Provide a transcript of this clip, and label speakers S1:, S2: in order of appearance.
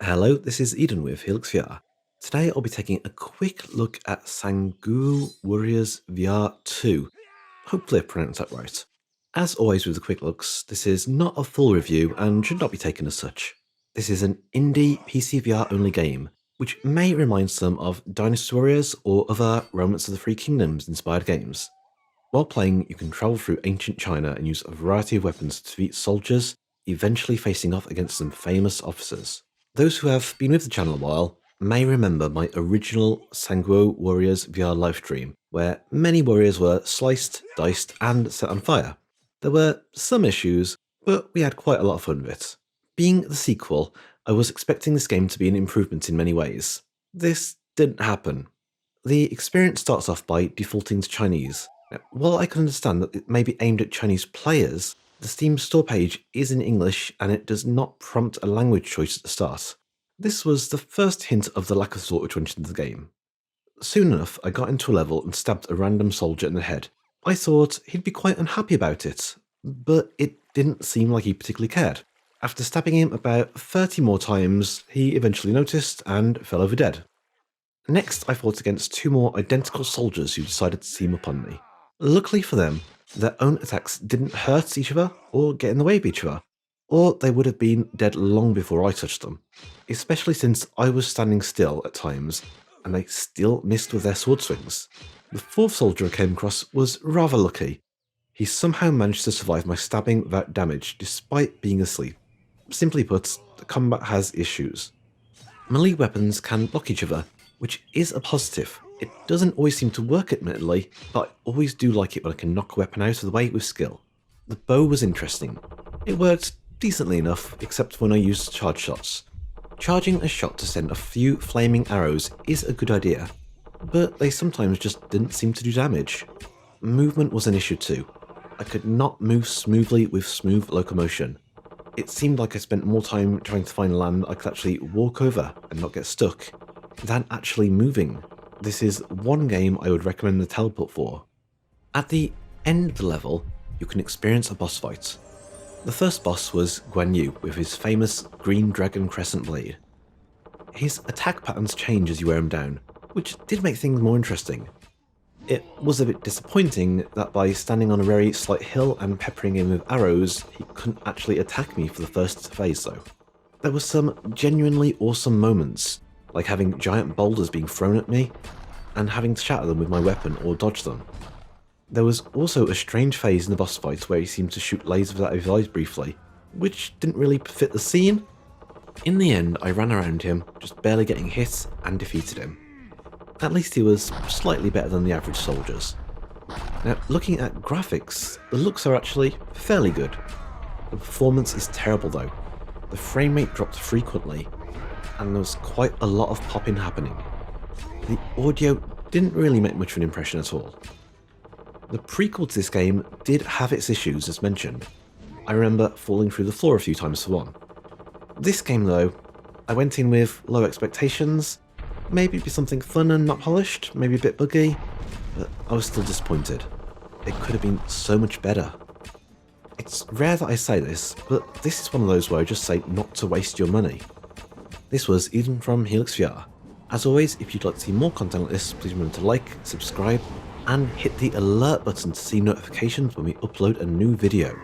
S1: Hello, this is Eden with HelixxVR. Today I'll be taking a quick look at Sanguo Warriors VR 2. Hopefully I pronounced that right. As always with the quick looks, this is not a full review and should not be taken as such. This is an indie PC VR only game, which may remind some of Dynasty Warriors or other Romance of the Three Kingdoms inspired games. While playing, you can travel through ancient China and use a variety of weapons to defeat soldiers, eventually facing off against some famous officers. Those who have been with the channel a while may remember my original Sanguo Warriors VR livestream, where many warriors were sliced, diced, and set on fire. There were some issues, but we had quite a lot of fun with it. Being the sequel, I was expecting this game to be an improvement in many ways. This didn't happen. The experience starts off by defaulting to Chinese. Now, while I can understand that it may be aimed at Chinese players, the Steam store page is in English and it does not prompt a language choice at the start. This was the first hint of the lack of thought which went into the game. Soon enough, I got into a level and stabbed a random soldier in the head. I thought he'd be quite unhappy about it, but it didn't seem like he particularly cared. After stabbing him about 30 more times, he eventually noticed and fell over dead. Next, I fought against two more identical soldiers who decided to team up on me. Luckily for them, their own attacks didn't hurt each other or get in the way of each other, or they would have been dead long before I touched them, especially since I was standing still at times and they still missed with their sword swings. The fourth soldier I came across was rather lucky. He somehow managed to survive my stabbing without damage despite being asleep. Simply put, the combat has issues. Melee weapons can block each other, which is a positive. It doesn't always seem to work admittedly, but I always do like it when I can knock a weapon out of the way with skill. The bow was interesting. It worked decently enough, except when I used charge shots. Charging a shot to send a few flaming arrows is a good idea, but they sometimes just didn't seem to do damage. Movement was an issue too. I could not move smoothly with smooth locomotion. It seemed like I spent more time trying to find land I could actually walk over and not get stuck, than actually moving. This is one game I would recommend the teleport for. At the end of the level, you can experience a boss fight. The first boss was Guan Yu with his famous green dragon crescent blade. His attack patterns change as you wear him down, which did make things more interesting. It was a bit disappointing that by standing on a very slight hill and peppering him with arrows, he couldn't actually attack me for the first phase though. There were some genuinely awesome moments, like having giant boulders being thrown at me, and having to shatter them with my weapon or dodge them. There was also a strange phase in the boss fight where he seemed to shoot lasers out of his eyes briefly, which didn't really fit the scene. In the end, I ran around him, just barely getting hit, and defeated him. At least he was slightly better than the average soldiers. Now, looking at graphics, the looks are actually fairly good. The performance is terrible though. The frame rate dropped frequently, and there was quite a lot of popping happening. The audio didn't really make much of an impression at all. The prequel to this game did have its issues as mentioned. I remember falling through the floor a few times for one. This game though, I went in with low expectations, maybe it'd be something fun and not polished, maybe a bit buggy, but I was still disappointed. It could have been so much better. It's rare that I say this, but this is one of those where I just say not to waste your money. This was Eden from HelixxVR. As always, if you'd like to see more content like this, please remember to like, subscribe, and hit the alert button to see notifications when we upload a new video.